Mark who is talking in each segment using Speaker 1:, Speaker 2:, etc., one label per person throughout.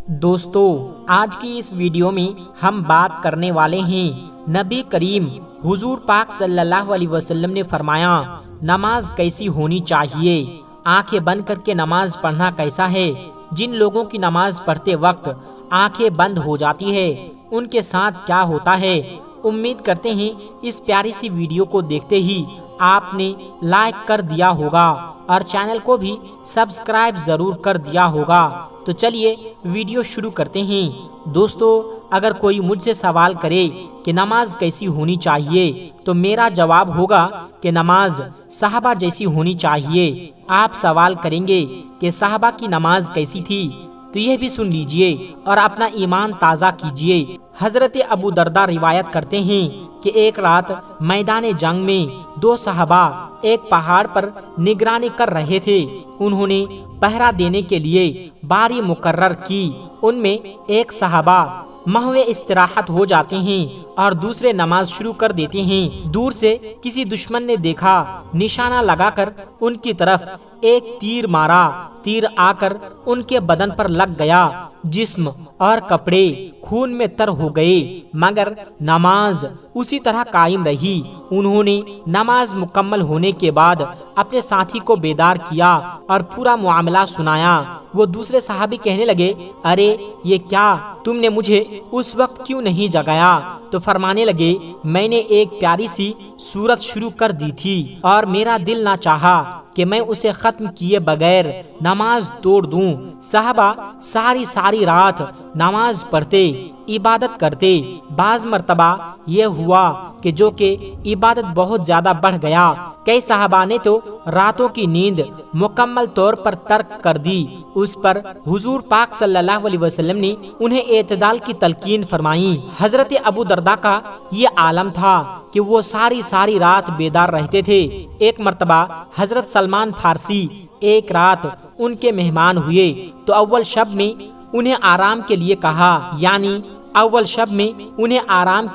Speaker 1: دوستو، آج کی اس ویڈیو میں ہم بات کرنے والے ہیں نبی کریم حضور پاک صلی اللہ علیہ وسلم نے فرمایا نماز کیسی ہونی چاہیے، آنکھیں بند کر کے نماز پڑھنا کیسا ہے۔ جن لوگوں کی نماز پڑھتے وقت آنکھیں بند ہو جاتی ہے ان کے ساتھ کیا ہوتا ہے۔ امید کرتے ہیں اس پیاری سی ویڈیو کو دیکھتے ہی آپ نے لائک کر دیا ہوگا اور چینل کو بھی سبسکرائب ضرور کر دیا ہوگا۔ تو چلیے ویڈیو شروع کرتے ہیں۔ دوستو، اگر کوئی مجھ سے سوال کرے کہ نماز کیسی ہونی چاہیے تو میرا جواب ہوگا کہ نماز صحابہ جیسی ہونی چاہیے۔ آپ سوال کریں گے کہ صحابہ کی نماز کیسی تھی، تو یہ بھی سن لیجئے اور اپنا ایمان تازہ کیجئے۔ حضرت ابو دردہ روایت کرتے ہیں کہ ایک رات میدان جنگ میں دو صحابہ ایک پہاڑ پر نگرانی کر رہے تھے۔ انہوں نے پہرا دینے کے لیے باری مقرر کی۔ ان میں ایک صحابہ محو استراحت ہو جاتے ہیں اور دوسرے نماز شروع کر دیتے ہیں۔ دور سے کسی دشمن نے دیکھا، نشانہ لگا کر ان کی طرف ایک تیر مارا۔ تیر آ کر ان کے بدن پر لگ گیا، جسم اور کپڑے خون میں تر ہو گئے، مگر نماز اسی طرح قائم رہی۔ انہوں نے نماز مکمل ہونے کے بعد اپنے ساتھی کو بیدار کیا اور پورا معاملہ سنایا۔ وہ دوسرے صحابی کہنے لگے، ارے یہ کیا، تم نے مجھے اس وقت کیوں نہیں جگایا؟ تو فرمانے لگے، میں نے ایک پیاری سی سورت شروع کر دی تھی اور میرا دل نہ چاہا کہ میں اسے ختم کیے بغیر نماز توڑ دوں۔ صحابہ ساری رات نماز پڑھتے، عبادت کرتے۔ بعض مرتبہ یہ ہوا کہ جو کہ عبادت بہت زیادہ بڑھ گیا، کئی صحابہ نے تو راتوں کی نیند مکمل طور پر ترک کر دی۔ اس پر حضور پاک صلی اللہ علیہ وسلم نے انہیں اعتدال کی تلقین فرمائی۔ حضرت ابو دردہ کا یہ عالم تھا کہ وہ ساری رات بیدار رہتے تھے۔ ایک مرتبہ حضرت سلمان فارسی ایک رات ان کے مہمان ہوئے تو اول شب میں انہیں آرام کے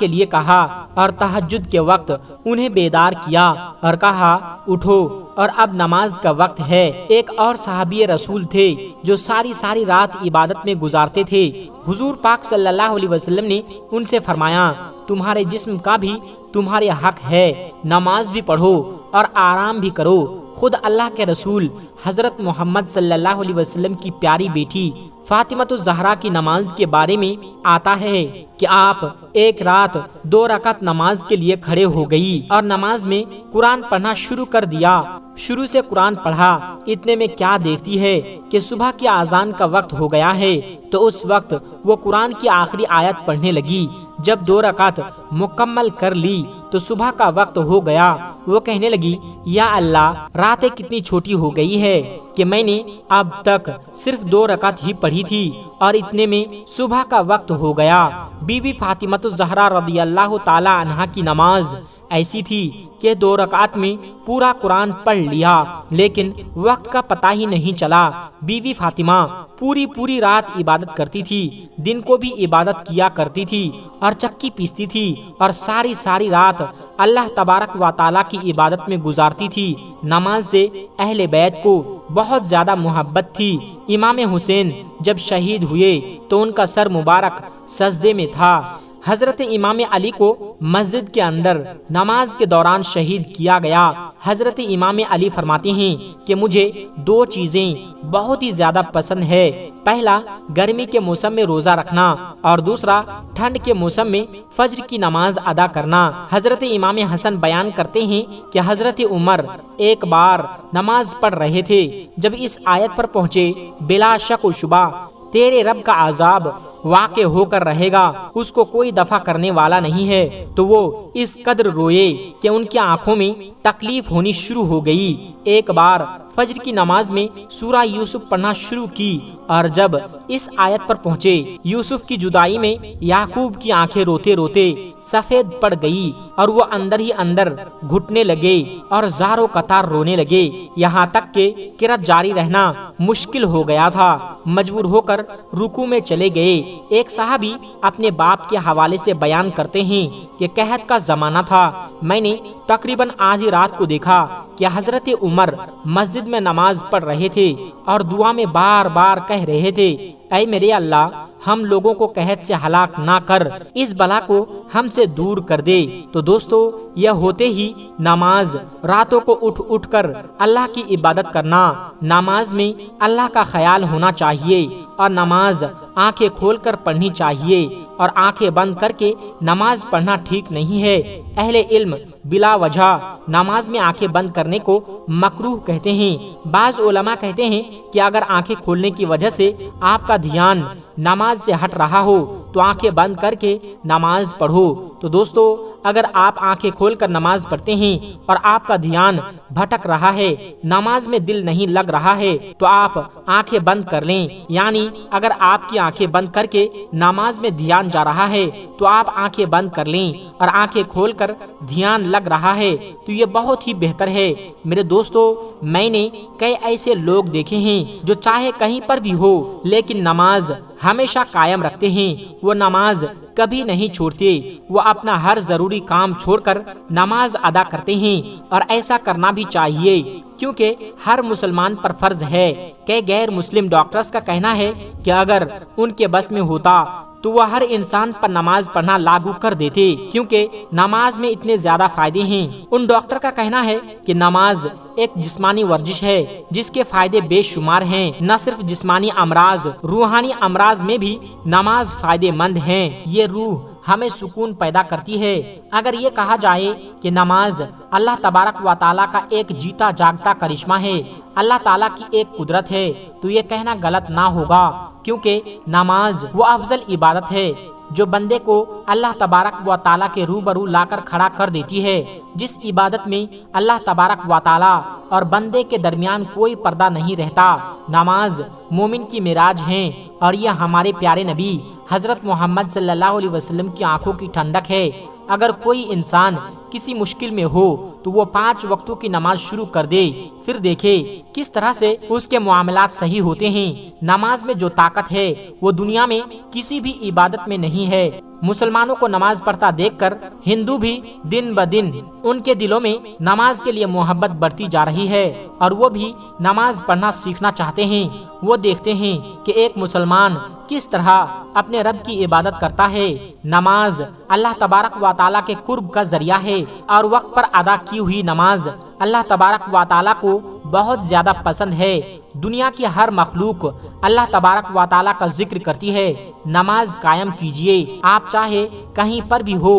Speaker 1: لیے کہا اور تہجد کے وقت انہیں بیدار کیا اور کہا، اٹھو اور اب نماز کا وقت ہے۔ ایک اور صحابی رسول تھے جو ساری رات عبادت میں گزارتے تھے۔ حضور پاک صلی اللہ علیہ وسلم نے ان سے فرمایا، تمہارے جسم کا بھی تمہارے حق ہے، نماز بھی پڑھو اور آرام بھی کرو۔ خود اللہ کے رسول حضرت محمد صلی اللہ علیہ وسلم کی پیاری بیٹی فاطمۃ الزہرا کی نماز کے بارے میں آتا ہے کہ آپ ایک رات 2 رکعت نماز کے لیے کھڑے ہو گئی اور نماز میں قرآن پڑھنا شروع کر دیا۔ شروع سے قرآن پڑھا، اتنے میں کیا دیکھتی ہے کہ صبح کی اذان کا وقت ہو گیا ہے، تو اس وقت وہ قرآن کی آخری آیت پڑھنے لگی۔ جب 2 رکعت مکمل کر لی تو صبح کا وقت ہو گیا۔ وہ کہنے لگی، یا اللہ، راتیں کتنی چھوٹی ہو گئی ہے کہ میں نے اب تک صرف 2 رکعت ہی پڑھی تھی اور اتنے میں صبح کا وقت ہو گیا۔ بی بی فاطمۃ الزہرا رضی اللہ تعالی عنہا کی نماز ایسی تھی کہ 2 رکعت میں پورا قرآن پڑھ لیا، لیکن وقت کا پتہ ہی نہیں چلا۔ بیوی فاطمہ پوری رات عبادت کرتی تھی، دن کو بھی عبادت کیا کرتی تھی اور چکی پیستی تھی اور ساری رات اللہ تبارک و تعالیٰ کی عبادت میں گزارتی تھی۔ نماز سے اہل بیت کو بہت زیادہ محبت تھی۔ امام حسین جب شہید ہوئے تو ان کا سر مبارک سجدے میں تھا۔ حضرت امام علی کو مسجد کے اندر نماز کے دوران شہید کیا گیا۔ حضرت امام علی فرماتے ہیں کہ مجھے 2 چیزیں بہت ہی زیادہ پسند ہے، پہلا گرمی کے موسم میں روزہ رکھنا اور دوسرا ٹھنڈ کے موسم میں فجر کی نماز ادا کرنا۔ حضرت امام حسن بیان کرتے ہیں کہ حضرت عمر ایک بار نماز پڑھ رہے تھے، جب اس آیت پر پہنچے، بلا شک و شبہ تیرے رب کا عذاب واقع ہو کر رہے گا، اس کو کوئی دفع کرنے والا نہیں ہے، تو وہ اس قدر روئے کہ ان کی آنکھوں میں تکلیف ہونی شروع ہو گئی۔ ایک بار فجر کی نماز میں سورہ یوسف پڑھنا شروع کی اور جب اس آیت پر پہنچے، یوسف کی جدائی میں یعقوب کی آنکھیں روتے سفید پڑ گئی اور وہ اندر ہی اندر گھٹنے لگے اور زار و قطار رونے لگے، یہاں تک کہ قرأت جاری رہنا مشکل ہو گیا تھا۔ مجبور ہو کر رکوع میں چلے گئے۔ ایک صحابی اپنے باپ کے حوالے سے بیان کرتے ہیں کہ قحط کا زمانہ تھا، میں نے تقریباً آدھی رات کو دیکھا کہ حضرت عمر مسجد میں نماز پڑھ رہے تھے اور دعا میں بار بار کہہ رہے تھے، اے میرے اللہ، ہم لوگوں کو قحط سے ہلاک نہ کر، اس بلا کو ہم سے دور کر دے۔ تو دوستو، یہ ہوتے ہی نماز، راتوں کو اٹھ اٹھ کر اللہ کی عبادت کرنا، نماز میں اللہ کا خیال ہونا چاہیے، اور نماز آنکھیں کھول کر پڑھنی چاہیے، اور آنکھیں بند کر کے نماز پڑھنا ٹھیک نہیں ہے۔ اہل علم بلا وجہ نماز میں آنکھیں بند کرنے کو مکروہ کہتے ہیں۔ بعض علماء کہتے ہیں کہ اگر آنکھیں کھولنے کی وجہ سے آپ کا دھیان نماز سے ہٹ رہا ہو تو آنکھیں بند کر کے نماز پڑھو۔ تو دوستو، اگر آپ آنکھیں کھول کر نماز پڑھتے ہیں اور آپ کا دھیان بھٹک رہا ہے، نماز میں دل نہیں لگ رہا ہے، تو آپ آنکھیں بند کر لیں۔ یعنی اگر آپ کی آنکھیں بند کر کے نماز میں دھیان جا رہا ہے تو آپ آنکھیں بند کر لیں، اور آنکھیں کھول کر دھیان لگ رہا ہے تو یہ بہت ہی بہتر ہے۔ میرے دوستو، میں نے کئی ایسے لوگ دیکھے ہیں جو چاہے کہیں پر بھی ہو لیکن نماز ہمیشہ قائم رکھتے ہیں۔ وہ نماز کبھی نہیں چھوڑتے، وہ اپنا ہر ضروری کام چھوڑ کر نماز ادا کرتے ہیں، اور ایسا کرنا بھی چاہیے، کیونکہ ہر مسلمان پر فرض ہے۔ کہ غیر مسلم ڈاکٹرز کا کہنا ہے کہ اگر ان کے بس میں ہوتا تو وہ ہر انسان پر نماز پڑھنا لاگو کر دیتے، کیونکہ نماز میں اتنے زیادہ فائدے ہیں۔ ان ڈاکٹر کا کہنا ہے کہ نماز ایک جسمانی ورزش ہے جس کے فائدے بے شمار ہیں۔ نہ صرف جسمانی امراض، روحانی امراض میں بھی نماز فائدے مند ہیں۔ یہ روح ہمیں سکون پیدا کرتی ہے۔ اگر یہ کہا جائے کہ نماز اللہ تبارک و تعالیٰ کا ایک جیتا جاگتا کرشمہ ہے، اللہ تعالیٰ کی ایک قدرت ہے، تو یہ کہنا غلط نہ ہوگا، کیونکہ نماز وہ افضل عبادت ہے جو بندے کو اللہ تبارک و تعالیٰ کے روبرو لا کر کھڑا کر دیتی ہے، جس عبادت میں اللہ تبارک و تعالیٰ اور بندے کے درمیان کوئی پردہ نہیں رہتا۔ نماز مومن کی معراج ہے، اور یہ ہمارے پیارے نبی حضرت محمد صلی اللہ علیہ وسلم کی آنکھوں کی ٹھنڈک ہے۔ اگر کوئی انسان کسی مشکل میں ہو تو وہ 5 وقتوں کی نماز شروع کر دے، پھر دیکھے کس طرح سے اس کے معاملات صحیح ہوتے ہیں۔ نماز میں جو طاقت ہے وہ دنیا میں کسی بھی عبادت میں نہیں ہے۔ مسلمانوں کو نماز پڑھتا دیکھ کر ہندو بھی دن بدن ان کے دلوں میں نماز کے لیے محبت بڑھتی جا رہی ہے، اور وہ بھی نماز پڑھنا سیکھنا چاہتے ہیں۔ وہ دیکھتے ہیں کہ ایک مسلمان کس طرح اپنے رب کی عبادت کرتا ہے۔ نماز اللہ تبارک و تعالیٰ کے قرب کا ذریعہ ہے، اور وقت پر ادا کی ہوئی نماز اللہ تبارک و تعالیٰ کو بہت زیادہ پسند ہے۔ دنیا کی ہر مخلوق اللہ تبارک و تعالیٰ کا ذکر کرتی ہے۔ نماز قائم کیجئے، آپ چاہے کہیں پر بھی ہو۔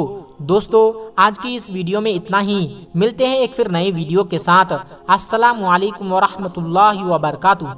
Speaker 1: دوستو، آج کی اس ویڈیو میں اتنا ہی، ملتے ہیں ایک پھر نئے ویڈیو کے ساتھ۔ السلام علیکم ورحمۃ اللہ وبرکاتہ۔